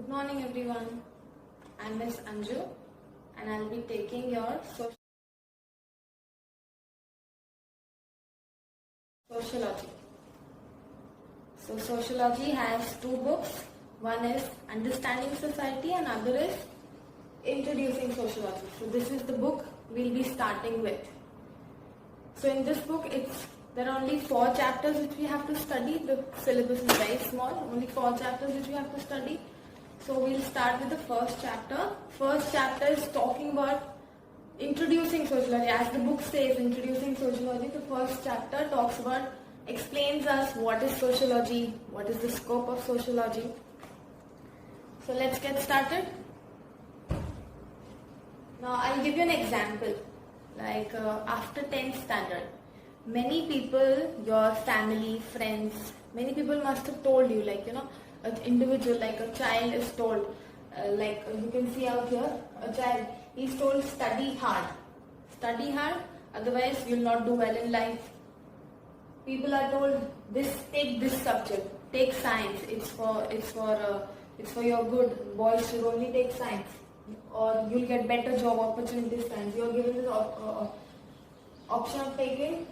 Good morning everyone. I'm Miss Anju and I'll be taking your sociology. So sociology has two books. One is Understanding Society and other is Introducing Sociology. So this is the book we'll be starting with. So in this book there are only 4 chapters which we have to study. The syllabus is very small, only 4 chapters which we have to study. So we'll start with the first chapter. First chapter is talking about introducing sociology. As the book says, introducing sociology, the first chapter explains us what is sociology, what is the scope of sociology. So let's get started. Now I'll give you an example. Like after 10th standard, many people, your family, friends, many people must have told you, an individual, like a child is told, like you can see out here, a child, he's told study hard, otherwise you'll not do well in life. People are told take this subject, take science, it's for your good, boys should only take science, or you'll get better job opportunities. Science, you're given this option of taking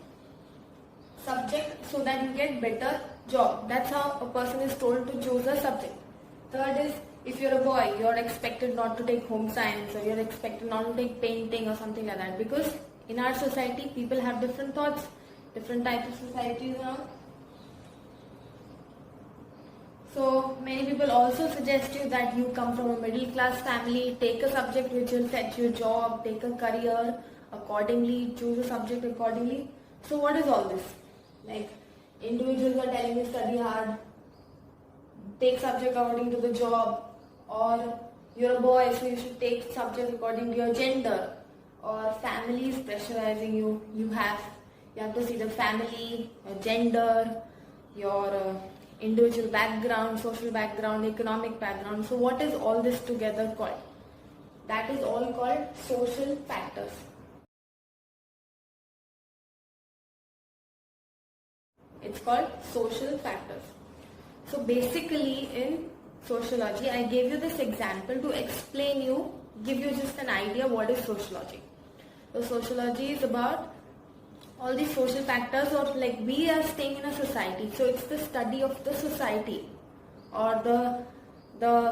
subject so that you get better job. That's how a person is told to choose a subject. Third is, if you're a boy, you're expected not to take home science, or you're expected not to take painting or something like that, because in our society people have different thoughts, different types of societies now. So many people also suggest you that you come from a middle class family, take a subject which will fetch you a job, take a career accordingly, choose a subject accordingly. So what is all this? Like, individuals are telling you study hard, take subject according to the job, or you're a boy so you should take subject according to your gender, or family is pressurizing you. You have to see the family, your gender, your individual background, social background, economic background. So what is all this together called? That is all called social factors. It's called social factors. So basically in sociology, I gave you this example to give you just an idea what is sociology. So sociology is about all these social factors, or like we are staying in a society. So it's the study of the society, or the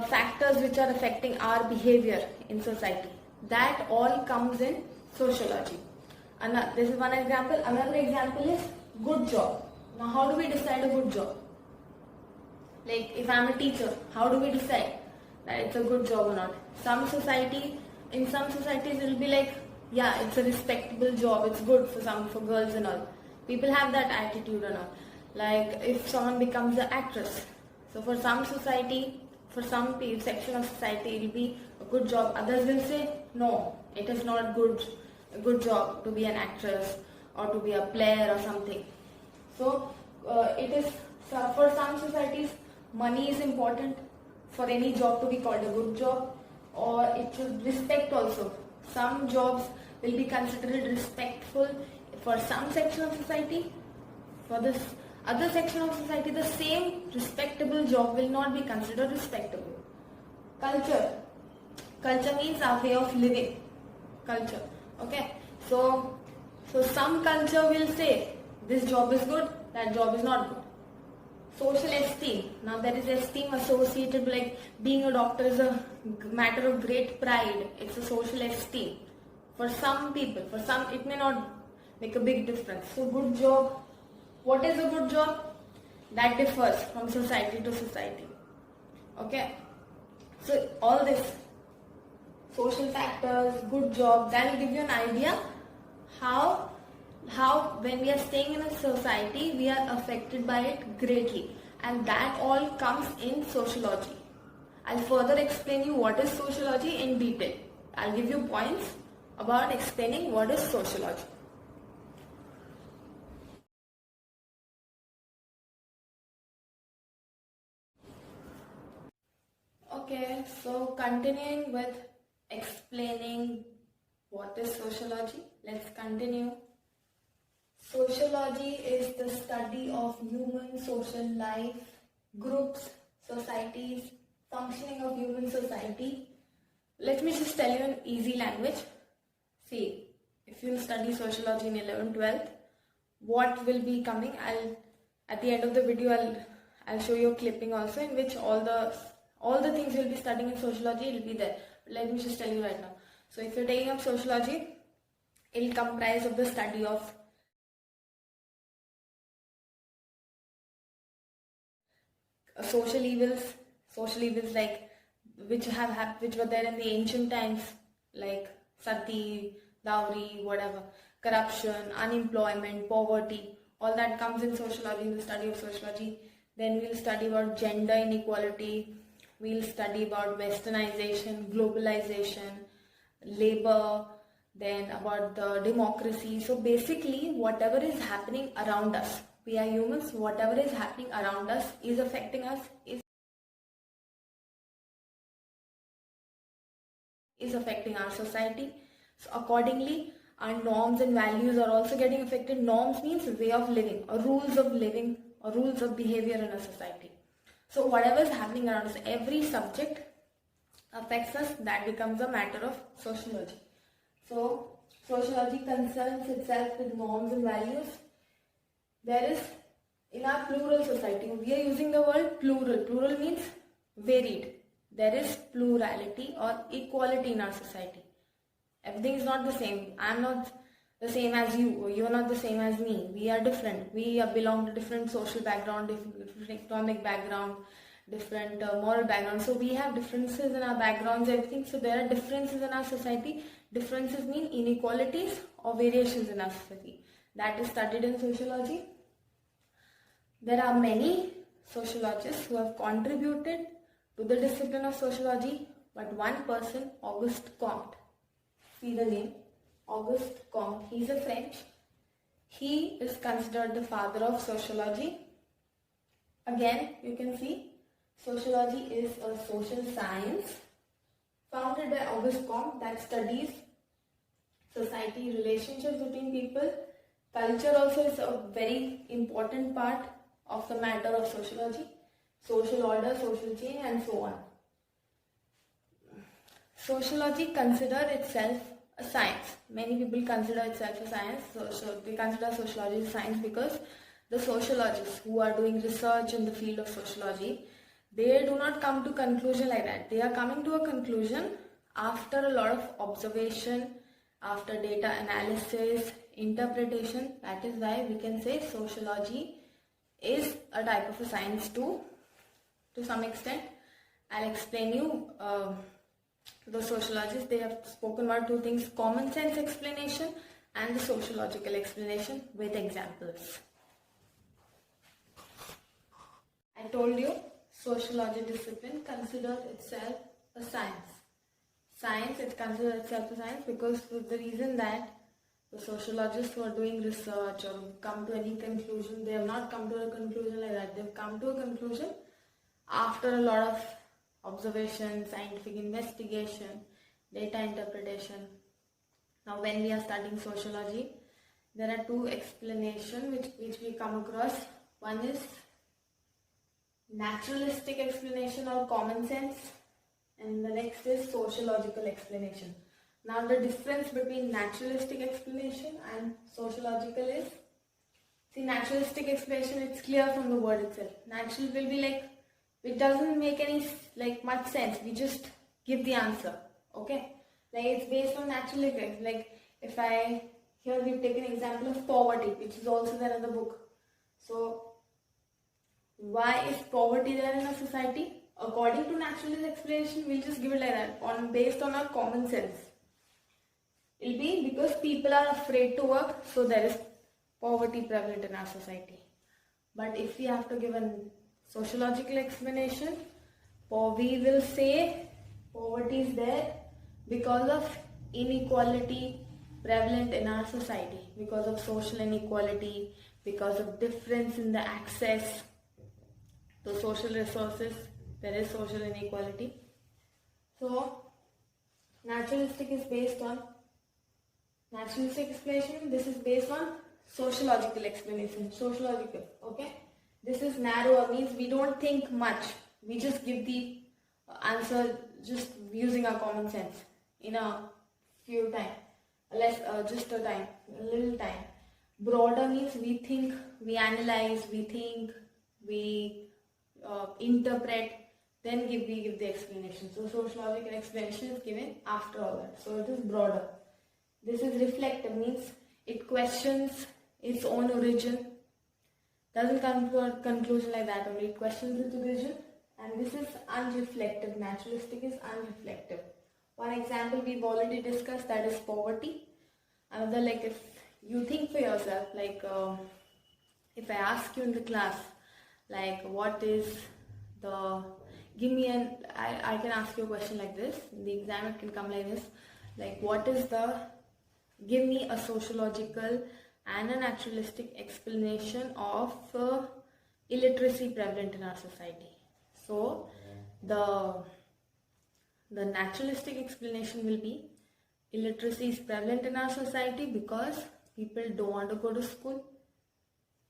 factors which are affecting our behavior in society. That all comes in sociology. And this is one example. Another example is good job. Now how do we decide a good job? Like if I'm a teacher, how do we decide that it's a good job or not? In some societies it will be like, yeah, it's a respectable job, it's good for girls and all. People have that attitude and all. Like if someone becomes an actress, so for some society, for some section of society, it will be a good job. Others will say, no, it is not a good job to be an actress or to be a player or something. So for some societies, money is important for any job to be called a good job, or it should respect also. Some jobs will be considered respectful for some section of society. For this other section of society, the same respectable job will not be considered respectable. Culture means our way of living. Culture. Okay. So some culture will say this job is good, that job is not good. Social esteem. Now there is esteem associated, like being a doctor is a matter of great pride. It's a social esteem. For some people, for some it may not make a big difference. So good job. What is a good job? That differs from society to society. Okay. So all this social factors, good job, that will give you an idea how when we are staying in a society, we are affected by it greatly, and that all comes in sociology. I'll further explain you what is sociology in detail. I'll give you points about explaining what is sociology. Okay, so continuing with explaining what is sociology, let's continue. Sociology is the study of human social life, groups, societies, Functioning of human society. Let me just tell you in easy language. See, if you study sociology in 11th, 12th, what will be coming? At the end of the video, I'll show you a clipping also in which all the things you'll be studying in sociology will be there. But let me just tell you right now. So if you're taking up sociology, it will comprise of the study of social evils like which were there in the ancient times, like sati, dowry, whatever, corruption, unemployment, poverty, all that comes in sociology, in the study of sociology. Then we'll study about gender inequality, we'll study about westernization, globalization, labor, then about the democracy. So basically whatever is happening around us, we are humans, whatever is happening around us is affecting us, is affecting our society. So accordingly, our norms and values are also getting affected. Norms means way of living or rules of living or rules of behavior in a society. So whatever is happening around us, every subject affects us, that becomes a matter of sociology. So sociology concerns itself with norms and values. There is, in our plural society, we are using the word plural. Plural means varied. There is plurality or equality in our society. Everything is not the same. I am not the same as you, or you are not the same as me. We are different. We belong to different social background, different economic background, different moral background. So we have differences in our backgrounds, everything. So there are differences in our society. Differences mean inequalities or variations in our society. That is studied in sociology. There are many sociologists who have contributed to the discipline of sociology, but one person, Auguste Comte, see the name, Auguste Comte, he is a French. He is considered the father of sociology. Again, you can see, sociology is a social science founded by Auguste Comte that studies society, relationships between people. Culture also is a very important part of the matter of sociology. Social order, social change, and so on. Sociology considers itself a science. Many people consider itself a science. So they consider sociology a science because the sociologists who are doing research in the field of sociology, they do not come to conclusion like that. They are coming to a conclusion after a lot of observation, after data analysis, interpretation. That is why we can say sociology is a type of a science too, to some extent. I'll explain you the sociologists. They have spoken about two things: common sense explanation and the sociological explanation with examples. I told you sociology discipline considers itself a science. It considers itself a science because for the reason that the sociologists who are doing research or come to any conclusion, they have not come to a conclusion like that. They've come to a conclusion after a lot of observation, scientific investigation, data interpretation. Now when we are studying sociology, there are two explanations which we come across. One is naturalistic explanation or common sense, and the next is sociological explanation. Now the difference between naturalistic explanation and sociological is, see, naturalistic explanation, it's clear from the word itself. Natural will be like, it doesn't make any much sense. We just give the answer. Okay? Like it's based on natural effects. Like if here we've taken an example of poverty, which is also there in the book. So why is poverty there in a society? According to naturalist explanation, we'll just give it like that, based on our common sense. It'll be because people are afraid to work, so there is poverty prevalent in our society. But if we have to give a sociological explanation, we will say poverty is there because of inequality prevalent in our society, because of social inequality, because of difference in the access to social resources. There is social inequality. So naturalistic explanation. This is based on sociological explanation. Sociological, okay. This is narrower, means we don't think much. We just give the answer just using our common sense in a few time, just a time, a little time. Broader means we think, we analyze, we think, we interpret, then we give the explanation. So sociological explanation is given after all that. So it is broader. This is reflective, means it questions its own origin. Doesn't come to a conclusion like that only. It questions its origin. And this is unreflective. Naturalistic is unreflective. One example we've already discussed, that is poverty. Another, like if you think for yourself, like if I ask you in the class, like what is the, give me an, I can ask you a question like this. In the exam it can come like this, like what is the, give me a sociological and a naturalistic explanation of illiteracy prevalent in our society. So the naturalistic explanation will be illiteracy is prevalent in our society because people don't want to go to school.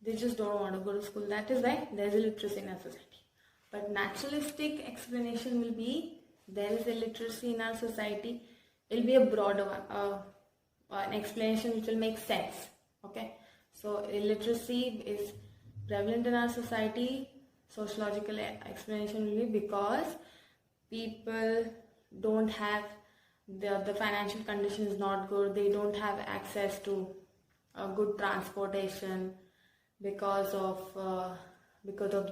They just don't want to go to school. That is why there is illiteracy in our society. But naturalistic explanation will be there is illiteracy in our society. It will be a broader one, an explanation which will make sense. Okay, so illiteracy is prevalent in our society. Sociological explanation will be because people don't have the financial condition is not good. They don't have access to good transportation because of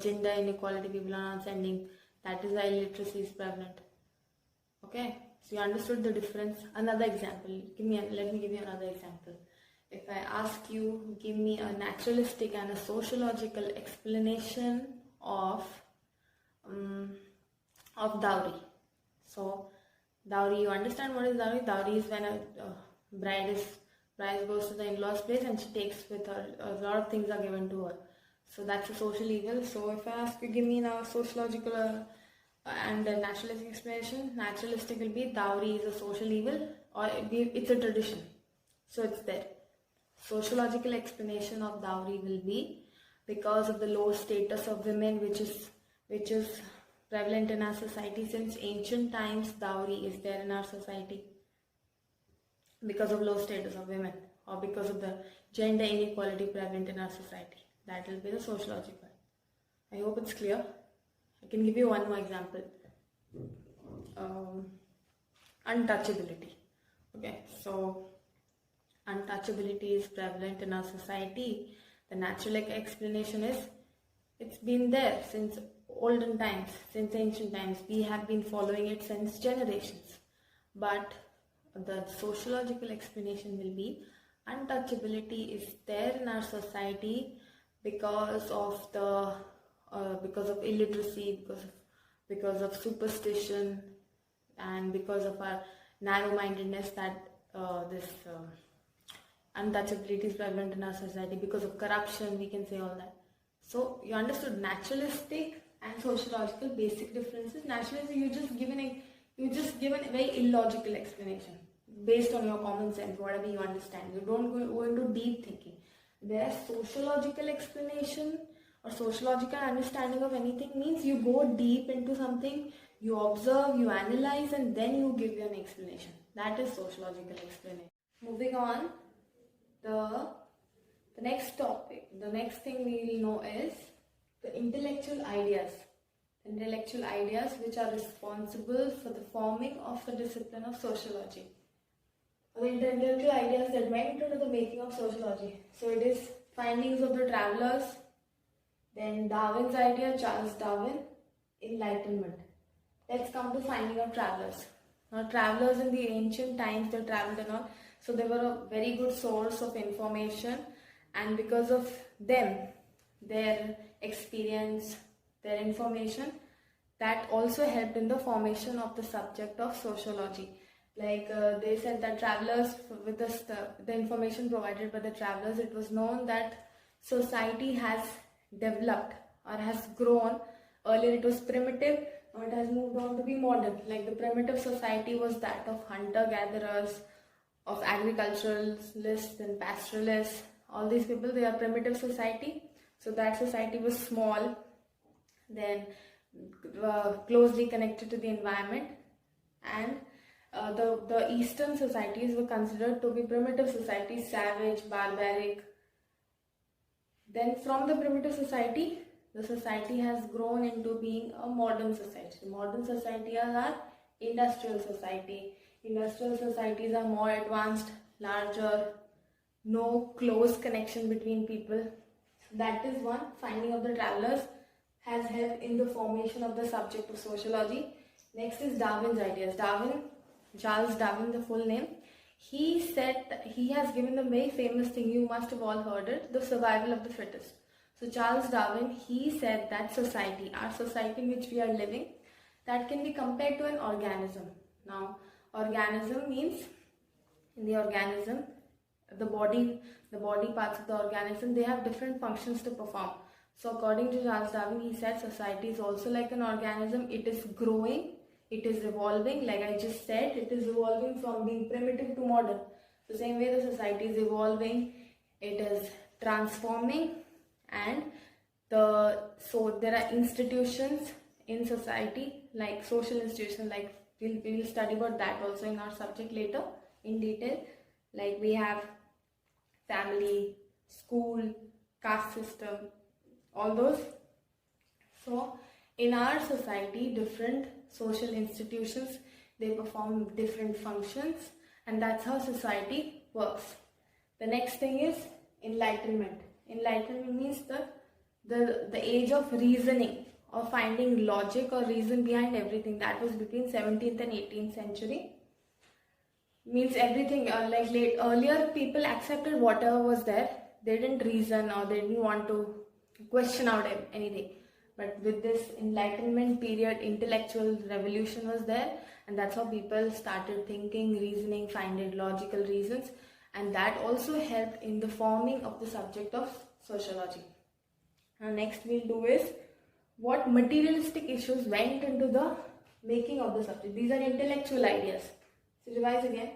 gender inequality. People are not sending. That is why illiteracy is prevalent. Okay, so you understood the difference. Another example. Let me give you another example. If I ask you, give me a naturalistic and a sociological explanation of dowry. So dowry, you understand what is dowry? Dowry is when a bride goes to the in-laws place and she takes with her, a lot of things are given to her. So that's a social evil. So if I ask you, give me now sociological and a naturalistic explanation. Naturalistic will be dowry is a social evil, or it's a tradition. So it's there. Sociological explanation of dowry will be because of the low status of women, which is prevalent in our society since ancient times. Dowry is there in our society because of low status of women, or because of the gender inequality prevalent in our society. That will be the sociological. I hope it's clear. I can give you one more example. Untouchability. Okay, so untouchability is prevalent in our society. The natural explanation is it's been there since olden times, since ancient times. We have been following it since generations. But the sociological explanation will be untouchability is there in our society because of illiteracy, because of superstition, and because of our narrow-mindedness, that this untouchability is prevalent in our society. Because of corruption, we can say all that. So you understood naturalistic and sociological basic differences. Naturalistic, you just given a very illogical explanation based on your common sense, whatever you understand. You don't go into deep thinking. Whereas sociological explanation or sociological understanding of anything means you go deep into something, you observe, you analyze, and then you give an explanation. That is sociological explanation. Moving on, the next topic, the next thing we will know is the intellectual ideas. Intellectual ideas which are responsible for the forming of the discipline of sociology. The intellectual ideas that went into the making of sociology. So it is findings of the travelers, then Darwin's idea, Charles Darwin, Enlightenment. Let's come to finding of travelers. Now travelers in the ancient times, they traveled and all, so they were a very good source of information, and because of them, their experience, their information, that also helped in the formation of the subject of sociology. Like they said that travelers, with the information provided by the travelers, it was known that society has developed or has grown. Earlier it was primitive, now it has moved on to be modern. Like the primitive society was that of hunter-gatherers, of agriculturalists and pastoralists. All these people, they are primitive society. So that society was small. Then closely connected to the environment, and the Eastern societies were considered to be primitive societies, savage, barbaric. Then from the primitive society, the society has grown into being a modern society. The modern society are industrial society. Industrial societies are more advanced, larger, no close connection between people. That is one finding of the travelers has helped in the formation of the subject of sociology. Next is Darwin's ideas. Charles Darwin, the full name. He said that he has given the very famous thing, you must have all heard it, the survival of the fittest. So Charles Darwin, he said that society, our society in which we are living, that can be compared to an organism. Now, organism means, in the organism, the body parts of the organism, they have different functions to perform. So according to Charles Darwin, he said society is also like an organism. It is growing, it is evolving. Like I just said, it is evolving from being primitive to modern. The same way the society is evolving, it is transforming, and so there are institutions in society, like social institutions, like we'll study about that also in our subject later in detail. Like we have family, school, caste system, all those. So in our society, different social institutions, they perform different functions, and that's how society works. The next thing is enlightenment. Enlightenment means the age of reasoning or finding logic or reason behind everything. That was between 17th and 18th century. Means everything, earlier people accepted whatever was there. They didn't reason or they didn't want to question out anything. But with this enlightenment period, intellectual revolution was there, and that's how people started thinking, reasoning, finding logical reasons, and that also helped in the forming of the subject of sociology. Now next we'll do is what materialistic issues went into the making of the subject. These are intellectual ideas. So revise again: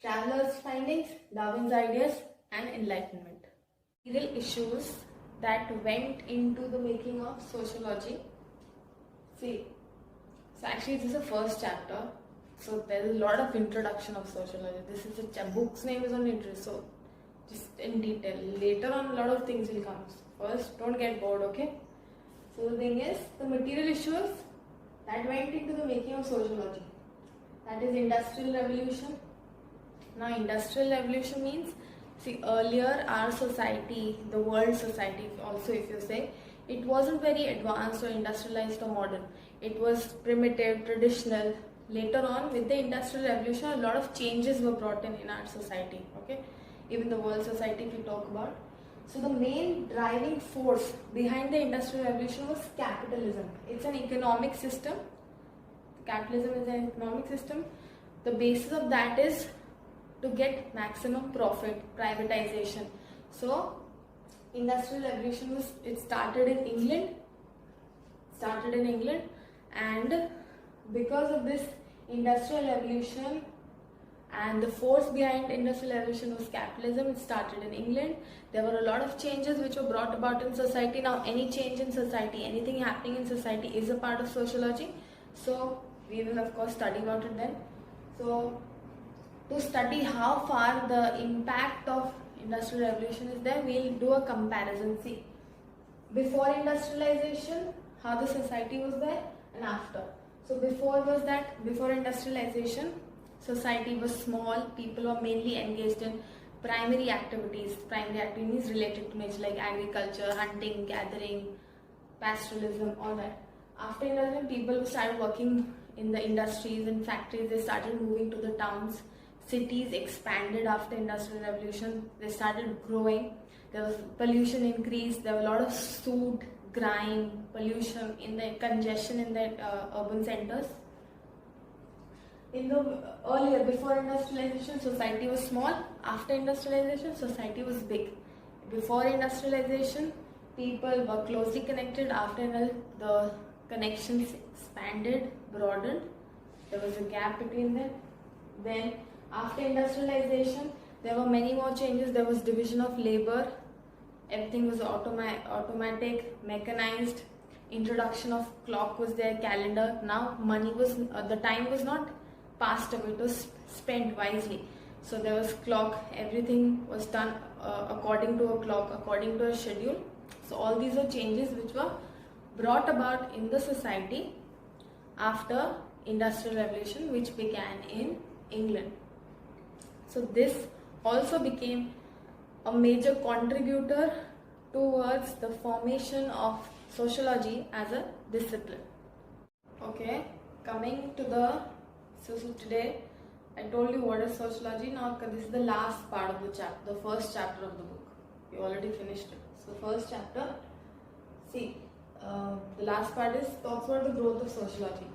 travelers' findings, Darwin's ideas, and enlightenment. Material issues that went into the making of sociology. See, so actually this is the first chapter, so there is a lot of introduction of sociology. This is a book's name is on interest, so just in detail. Later on a lot of things will come. First, don't get bored, okay? So the thing is, the material issues that went into the making of sociology. That is Industrial Revolution. Now Industrial Revolution means, see, earlier our society, the world society also if you say, it wasn't very advanced or industrialized or modern. It was primitive, traditional. Later on with the Industrial Revolution, a lot of changes were brought in our society, okay? Even the world society if you talk about. So the main driving force behind the Industrial Revolution was capitalism. It's an economic system. Capitalism is an economic system. The basis of that is to get maximum profit, privatization. So Industrial Revolution started in England, and because of this Industrial Revolution and the force behind Industrial Revolution was capitalism. It started in England. There were a lot of changes which were brought about in society. Now any change in society, anything happening in society is a part of sociology. So we will of course study about it then. So to study how far the impact of Industrial Revolution is there, we'll do a comparison. See, before industrialization, how the society was there, and after. So before industrialization, society was small, people were mainly engaged in primary activities. Primary activities related to nature like agriculture, hunting, gathering, pastoralism, all that. After industrialization, people started working in the industries and factories. They started moving to the towns. Cities expanded after Industrial Revolution. They started growing. There was pollution increased. There were a lot of soot, grime, pollution, in the congestion in the urban centers. Before industrialization, society was small. After industrialization, society was big. Before industrialization, people were closely connected. After the connections expanded, broadened. There was a gap between them. Then after industrialization, there were many more changes. There was division of labor. Everything was automatic, mechanized. introduction of clock was there, calendar. Now money was, the time was not passed away, it was spent wisely. So there was clock, everything was done according to a clock, according to a schedule. So all these are changes which were brought about in the society after Industrial Revolution, which began in England. So this also became a major contributor towards the formation of sociology as a discipline. Okay, coming to so today I told you what is sociology. Now this is the last part of the chapter, the first chapter of the book. We already finished it. So first chapter, see, the last part talks about the growth of sociology.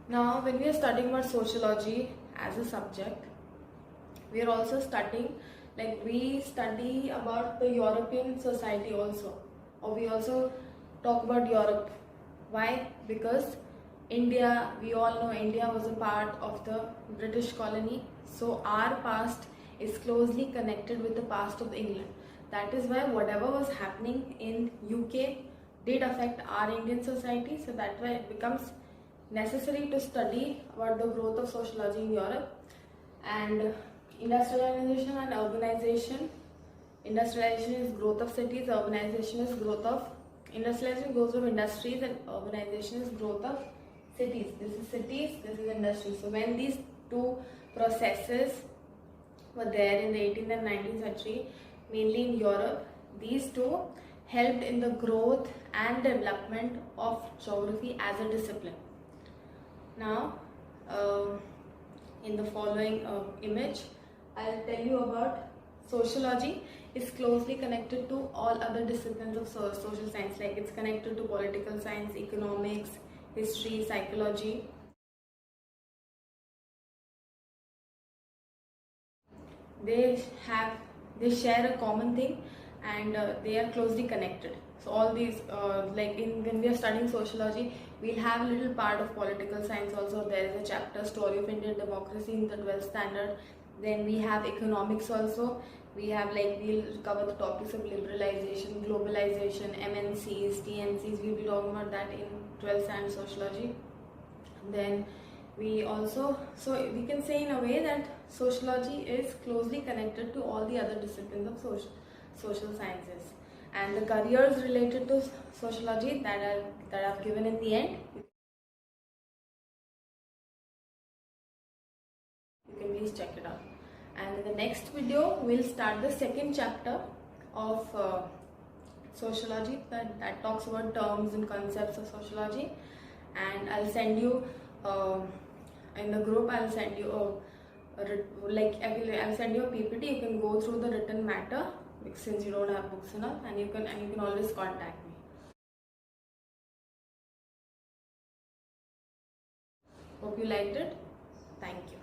Now when we are studying about sociology as a subject, we are also studying, like we study about the European society also, or we also talk about Europe. Why? Because India, we all know India was a part of the British colony, so our past is closely connected with the past of England. That is why whatever was happening in UK did affect our Indian society, so that's why it becomes necessary to study about the growth of sociology in Europe. And industrialization and urbanization. Industrialization is growth of cities, urbanization is growth of, industrialization goes of industries and urbanization is growth of cities. This is cities, this is industry. So when these two processes were there in the 18th and 19th century, mainly in Europe, these two helped in the growth and development of geography as a discipline. Now, in the following image, I'll tell you about sociology is closely connected to all other disciplines of social science, like it's connected to political science, economics, history, psychology. They share a common thing, and they are closely connected. So all these, when we are studying sociology, we'll have a little part of political science also. There is a chapter, Story of Indian Democracy, in the 12th standard. Then we have economics also. We have, we'll cover the topics of liberalization, globalization, MNCs, TNCs. We'll be talking about that in 12th standard sociology. Then we also, so we can say in a way that sociology is closely connected to all the other disciplines of social sciences. And the careers related to sociology that I've given in the end, you can please check it out. And in the next video, we'll start the second chapter of sociology that talks about terms and concepts of sociology. And I'll send you in the group. I'll send you I'll send you a PPT. You can go through the written matter, since you don't have books enough, and you can always contact me. Hope you liked it. Thank you.